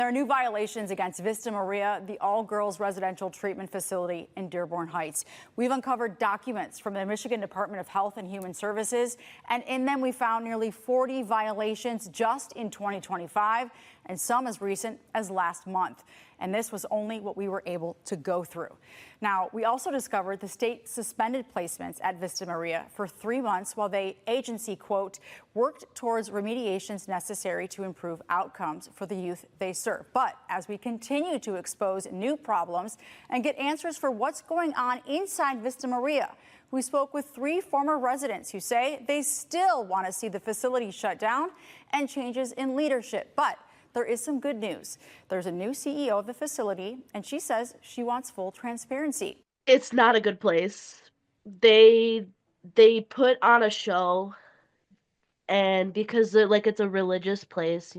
There are new violations against Vista Maria, the all-girls residential treatment facility in Dearborn Heights. We've uncovered documents from the Michigan Department of Health and Human Services, and in them we found nearly 40 violations just in 2025, and some as recent as last month. And this was only what we were able to go through. Now, we also discovered the state suspended placements at Vista Maria for 3 months while the agency, quote, worked towards remediations necessary to improve outcomes for the youth they serve. But as we continue to expose new problems and get answers for what's going on inside Vista Maria, we spoke with 3 former residents who say they still want to see the facility shut down and changes in leadership. But there is some good news. There's a new CEO of the facility, and she says she wants full transparency. It's not a good place. They put on a show, and because it's a religious place,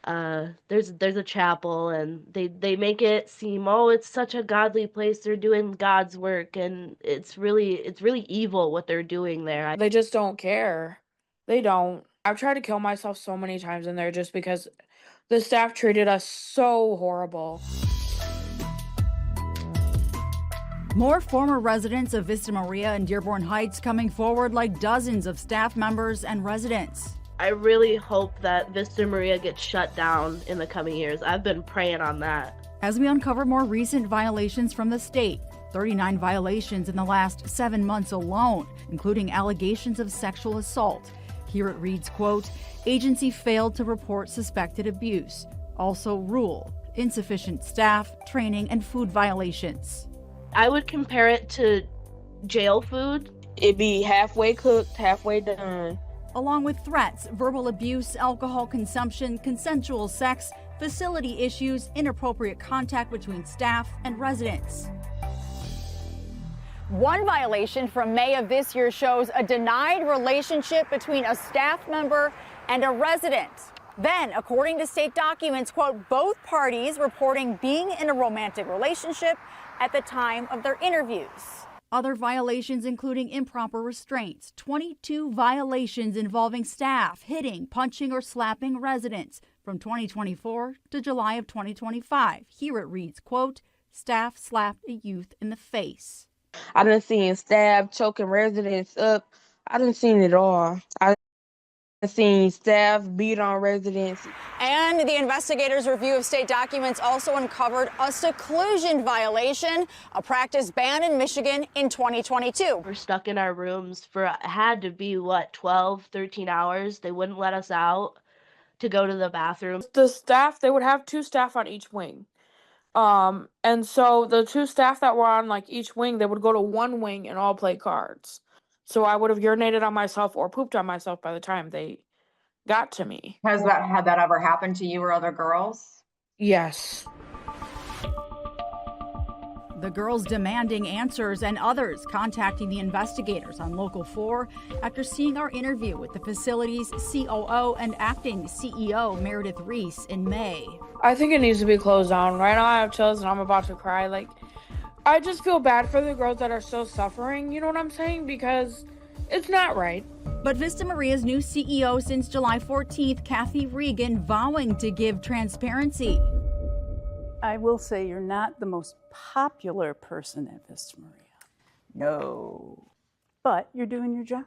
there's a chapel, and they make it seem, oh, it's such a godly place. They're doing God's work, and it's really evil what they're doing there. They just don't care. They don't. I've tried to kill myself so many times in there just because the staff treated us so horrible. More former residents of Vista Maria and Dearborn Heights coming forward, like dozens of staff members and residents. I really hope that Vista Maria gets shut down in the coming years. I've been praying on that. As we uncover more recent violations from the state, 39 violations in the last 7 months alone, including allegations of sexual assault. Here it reads, quote, agency failed to report suspected abuse. Also rule, insufficient staff, training, and food violations. I would compare it to jail food. It'd be halfway cooked, halfway done. Along with threats, verbal abuse, alcohol consumption, consensual sex, facility issues, inappropriate contact between staff and residents. One violation from May of this year shows a denied relationship between a staff member and a resident. Then, according to state documents, quote, both parties reporting being in a romantic relationship at the time of their interviews. Other violations including improper restraints, 22 violations involving staff hitting, punching, or slapping residents from 2024 to July of 2025. Here it reads, quote, staff slapped a youth in the face. I done seen staff choking residents up. I done seen it all. I done seen staff beat on residents. And the investigators' review of state documents also uncovered a seclusion violation, a practice banned in Michigan in 2022. We're stuck in our rooms for, had to be, 12, 13 hours. They wouldn't let us out to go to the bathroom. The staff, they would have 2 staff on each wing. And so the 2 staff that were on each wing, they would go to one wing and all play cards. So I would have urinated on myself or pooped on myself by the time they got to me. Had that ever happened to you or other girls? Yes. The girls demanding answers and others contacting the investigators on Local 4 after seeing our interview with the facility's COO and acting CEO Meredith Reese in May. I think it needs to be closed down. Right now I have chills and I'm about to cry. I just feel bad for the girls that are still suffering, you know what I'm saying? Because it's not right. But Vista Maria's new CEO since July 14th, Kathy Regan, vowing to give transparency. I will say you're not the most popular person at Vista Maria. No. But you're doing your job.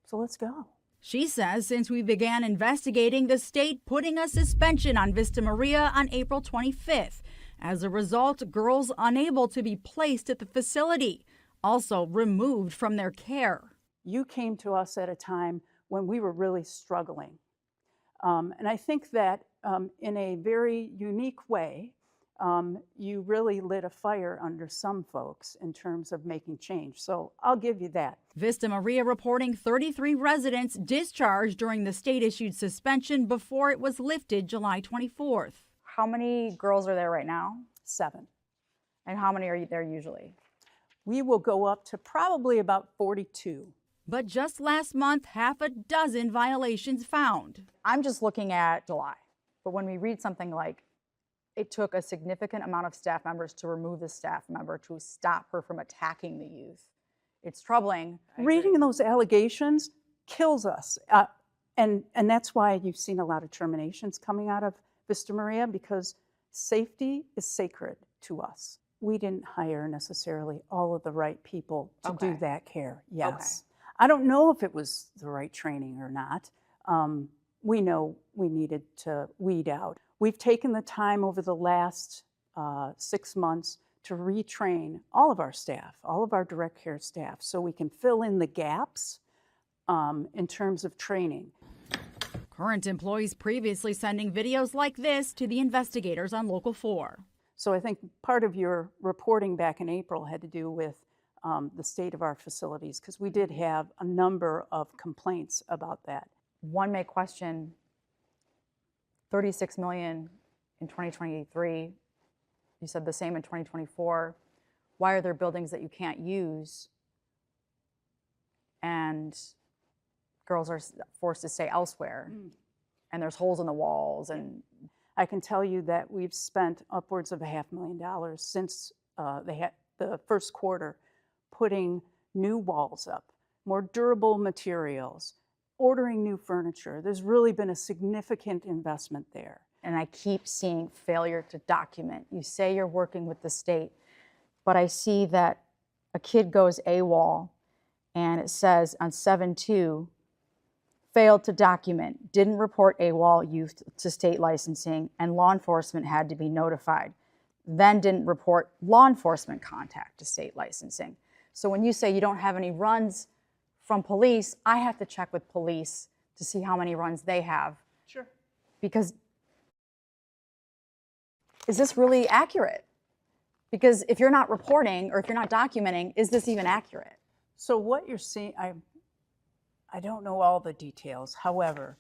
So let's go. She says since we began investigating, the state putting a suspension on Vista Maria on April 25th. As a result, girls unable to be placed at the facility, also removed from their care. You came to us at a time when we were really struggling. And I think that in a very unique way, you really lit a fire under some folks in terms of making change. So I'll give you that. Vista Maria reporting 33 residents discharged during the state-issued suspension before it was lifted July 24th. How many girls are there right now? 7. And how many are there usually? We will go up to probably about 42. But just last month, half a dozen violations found. I'm just looking at July. But when we read something like, it took a significant amount of staff members to remove the staff member to stop her from attacking the youth, it's troubling. Reading those allegations kills us. And that's why you've seen a lot of terminations coming out of Vista Maria because safety is sacred to us. We didn't hire necessarily all of the right people to Okay. do that care. Yes. I don't know if it was the right training or not. We know we needed to weed out. We've taken the time over the last 6 months to retrain all of our staff, all of our direct care staff, so we can fill in the gaps in terms of training. Current employees previously sending videos like this to the investigators on Local 4. So I think part of your reporting back in April had to do with the state of our facilities, because we did have a number of complaints about that. One may question $36 million in 2023. You said the same in 2024. Why are there buildings that you can't use and girls are forced to stay elsewhere? And there's holes in the walls. And I can tell you that we've spent upwards of $500,000 since the first quarter putting new walls up, more durable materials, ordering new furniture. There's really been a significant investment there. and I keep seeing failure to document. You say you're working with the state, but I see that a kid goes AWOL and it says on 7/2, failed to document, didn't report AWOL youth to state licensing, and law enforcement had to be notified. Then didn't report law enforcement contact to state licensing. So when you say you don't have any runs from police, I have to check with police to see how many runs they have. Sure. Because is this really accurate? Because if you're not reporting or if you're not documenting, is this even accurate? So what you're seeing, I don't know all the details. However,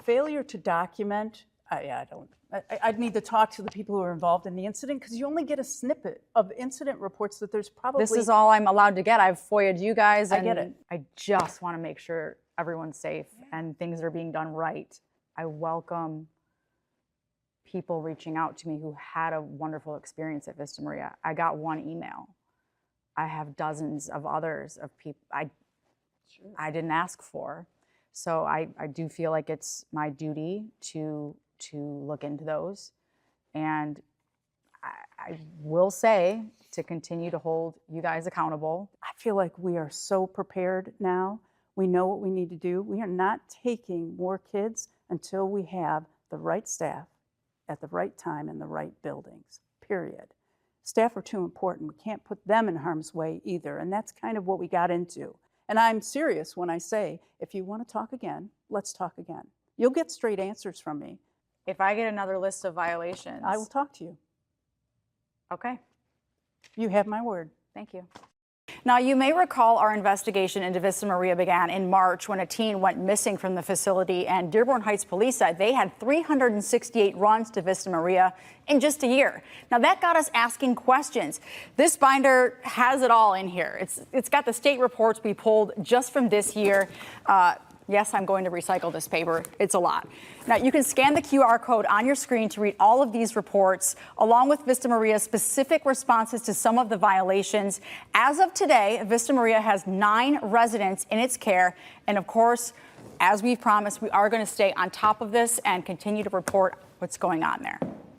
failure to document, I'd need to talk to the people who are involved in the incident, because you only get a snippet of incident reports that there's probably... This is all I'm allowed to get. I've FOIA'd you guys. I And get it. I just want to make sure everyone's safe and things are being done right. I welcome people reaching out to me who had a wonderful experience at Vista Maria. I got one email. I have dozens of others of people I didn't ask for. So I do feel like it's my duty to look into those. And I will say to continue to hold you guys accountable. I feel like we are so prepared now. We know what we need to do. We are not taking more kids until we have the right staff at the right time in the right buildings, period. Staff are too important. We can't put them in harm's way either. And that's kind of what we got into. And I'm serious when I say, if you want to talk again, let's talk again. You'll get straight answers from me. If I get another list of violations, I will talk to you. Okay, You have my word. thank you. Now, you may recall our investigation into Vista Maria began in March when a teen went missing from the facility, and Dearborn Heights police said they had 368 runs to Vista Maria in just a year. Now, that got us asking questions. This binder has it all in here. It's got the state reports we pulled just from this year. Yes, I'm going to recycle this paper. It's a lot. Now, you can scan the QR code on your screen to read all of these reports, along with Vista Maria's specific responses to some of the violations. As of today, Vista Maria has 9 residents in its care. And of course, as we've promised, we are going to stay on top of this and continue to report what's going on there.